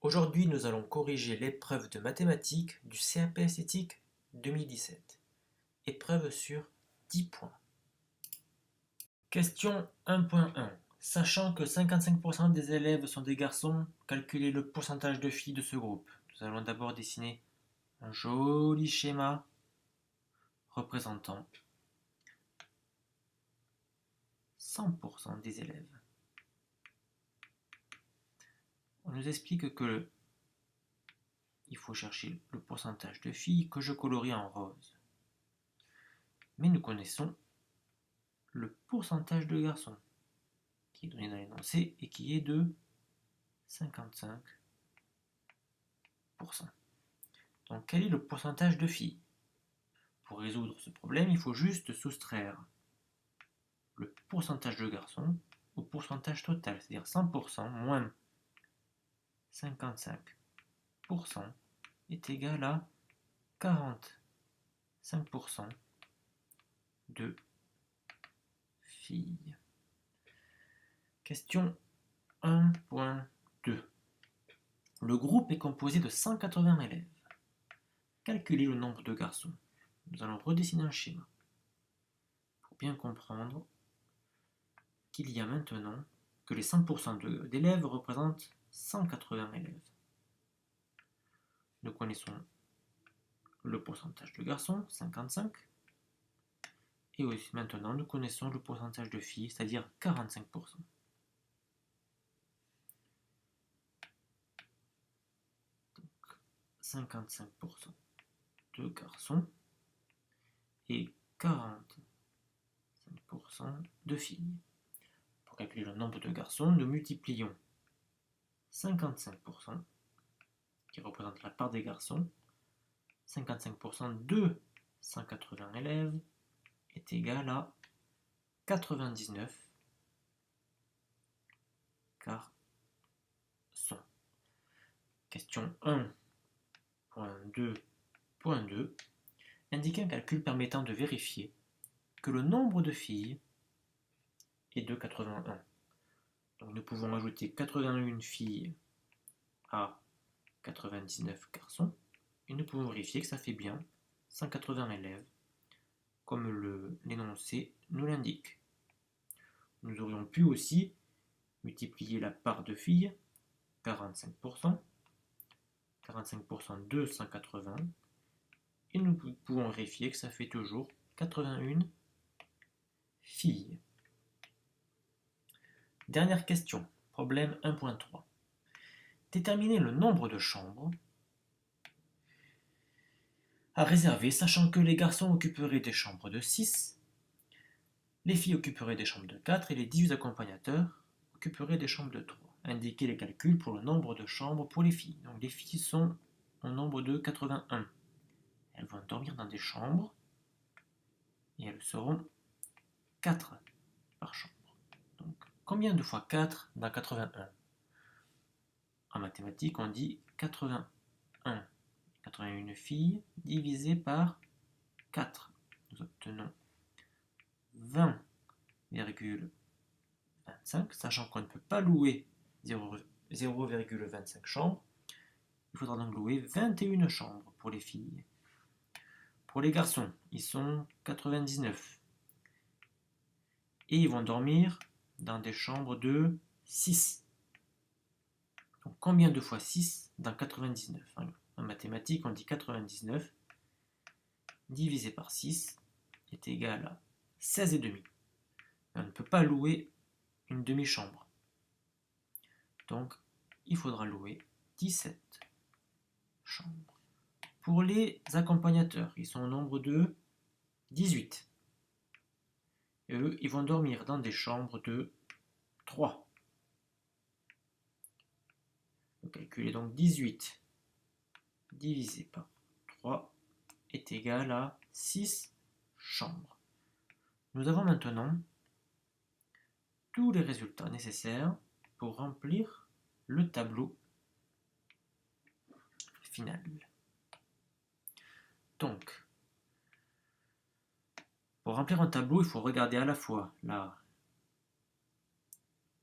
Aujourd'hui, nous allons corriger l'épreuve de mathématiques du CAP Esthétique 2017. Épreuve sur 10 points. Question 1.1. Sachant que 55% des élèves sont des garçons, calculez le pourcentage de filles de ce groupe. Nous allons d'abord dessiner un joli schéma représentant 100% des élèves. On nous explique que il faut chercher le pourcentage de filles que je colorie en rose. Mais nous connaissons le pourcentage de garçons qui est donné dans l'énoncé et qui est de 55%. Donc quel est le pourcentage de filles? Pour résoudre ce problème, il faut juste soustraire le pourcentage de garçons au pourcentage total, c'est-à-dire 100% moins 55% est égal à 45% de filles. Question 1.2. Le groupe est composé de 180 élèves. Calculez le nombre de garçons. Nous allons redessiner un schéma pour bien comprendre qu'il y a maintenant que les 100% d'élèves représentent 180 élèves. Nous connaissons le pourcentage de garçons, 55, et aussi maintenant nous connaissons le pourcentage de filles, c'est-à-dire 45%. Donc 55% de garçons et 45% de filles. Pour calculer le nombre de garçons, nous multiplions 55%, qui représente la part des garçons, 55% de 180 élèves est égal à 99 garçons. Question 1.2.2. Indiquez un calcul permettant de vérifier que le nombre de filles est de 81. Donc nous pouvons ajouter 81 filles à 99 garçons et nous pouvons vérifier que ça fait bien 180 élèves comme l'énoncé nous l'indique. Nous aurions pu aussi multiplier la part de filles, 45%, 45% de 180, et nous pouvons vérifier que ça fait toujours 81 filles. Dernière question, problème 1.3. Déterminez le nombre de chambres à réserver, sachant que les garçons occuperaient des chambres de 6, les filles occuperaient des chambres de 4 et les 18 accompagnateurs occuperaient des chambres de 3. Indiquez les calculs pour le nombre de chambres pour les filles. Donc les filles sont au nombre de 81. Elles vont dormir dans des chambres et elles seront 4 par chambre. Donc combien de fois 4 dans 81? En mathématiques, on dit 81. 81 filles divisé par 4. Nous obtenons 20,25, sachant qu'on ne peut pas louer 0,25 chambres. Il faudra donc louer 21 chambres pour les filles. Pour les garçons, ils sont 99. Et ils vont dormir dans des chambres de 6. Donc combien de fois 6 dans 99? En mathématiques, on dit 99 divisé par 6 est égal à 16,5. On ne peut pas louer une demi-chambre. Donc, il faudra louer 17 chambres. Pour les accompagnateurs, ils sont au nombre de 18. Et eux, ils vont dormir dans des chambres de 3. On calcule donc 18 divisé par 3 est égal à 6 chambres. Nous avons maintenant tous les résultats nécessaires pour remplir le tableau final. Donc, pour remplir un tableau, il faut regarder à la fois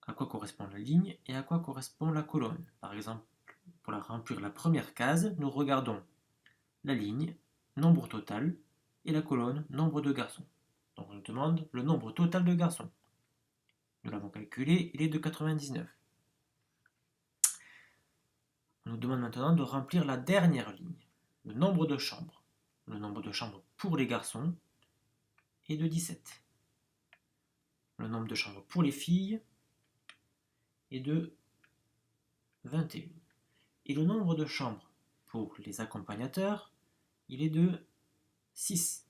à quoi correspond la ligne et à quoi correspond la colonne. Par exemple, pour remplir la première case, nous regardons la ligne, nombre total, et la colonne, nombre de garçons. Donc on nous demande le nombre total de garçons. Nous l'avons calculé, il est de 99. On nous demande maintenant de remplir la dernière ligne, le nombre de chambres. Le nombre de chambres pour les garçons est de 17. Le nombre de chambres pour les filles est de 21. Et le nombre de chambres pour les accompagnateurs, il est de 6.